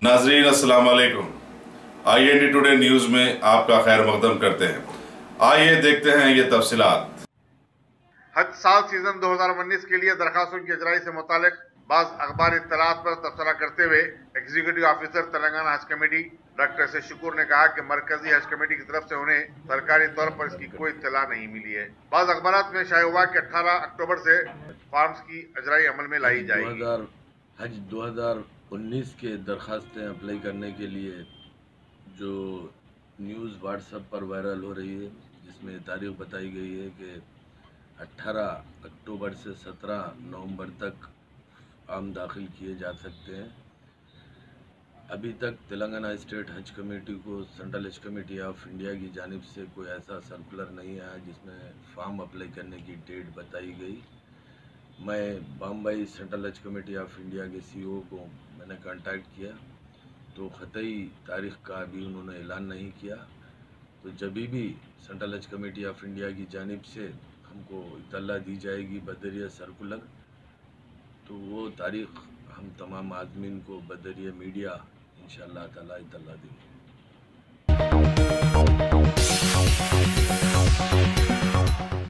नाजरीन अस्सलाम वालेकुम। IND टुडे न्यूज़ में आपका खैर मकदम करते हैं। आइए देखते हैं ये तफसीलात। हज साल सीजन 2019 के लिए दरखास्तों की अजराई से मुतालिक बाज़ अखबार इत्तलात पर तबसरा करते हुए एग्जीक्यूटिव ऑफिसर तेलंगाना हज कमेटी डॉक्टर एस शुक्र ने कहा कि मरकजी हज कमेटी की तरफ से उन्हें सरकारी तौर पर इसकी कोई इत्तला नहीं मिली है। बाज़ अखबारात में शाया हुआ कि 18 अक्टूबर से फॉर्म्स की अजराई अमल में लाई जाएगी। हज 2019 के दरखास्तें अप्लाई करने के लिए जो न्यूज़ व्हाट्सएप पर वायरल हो रही है, जिसमें तारीख बताई गई है कि 18 अक्टूबर से 17 नवंबर तक फॉर्म दाखिल किए जा सकते हैं। अभी तक तेलंगाना स्टेट हज कमेटी को सेंट्रल हज कमेटी ऑफ इंडिया की जानिब से कोई ऐसा सर्कुलर नहीं आया जिसमें फॉर्म अप्लाई करने की डेट बताई गई। मैं बम्बई सेंट्रल हज कमेटी ऑफ इंडिया के CEO को मैंने कांटेक्ट किया तो ख़तई तारीख़ का अभी उन्होंने ऐलान नहीं किया। तो जब भी सेंट्रल हज कमेटी ऑफ इंडिया की जानिब से हमको इत्तला दी जाएगी बदरिया सर्कुलर, तो वो तारीख़ हम तमाम आदमीन को बदरिया मीडिया इंशाअल्लाह ताला इत्तला देंगे।